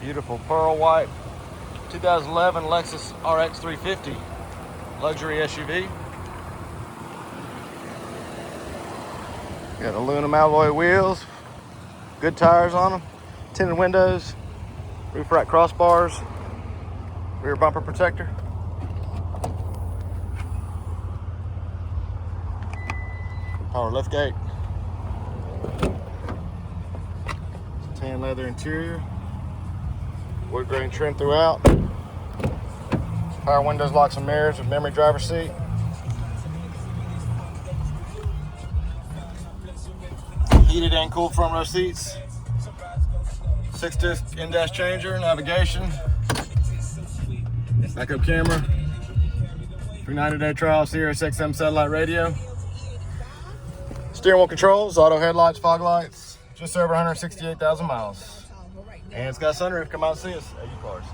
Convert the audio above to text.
Beautiful pearl white 2011 Lexus RX 350 luxury SUV. Got aluminum alloy wheels, good tires on them, tinted windows, roof rack crossbars, rear bumper protector. Power liftgate. Tan leather interior. Wood grain trim throughout. Power windows, locks and mirrors with memory driver seat. Heated and cooled front row seats. 6-disc in-dash changer, navigation. Backup camera. 390-day trial Sirius XM satellite radio. Steering wheel controls, auto headlights, fog lights. Just over 168,000 miles. And it's got a sunroof. Come out and see us at U-Cars.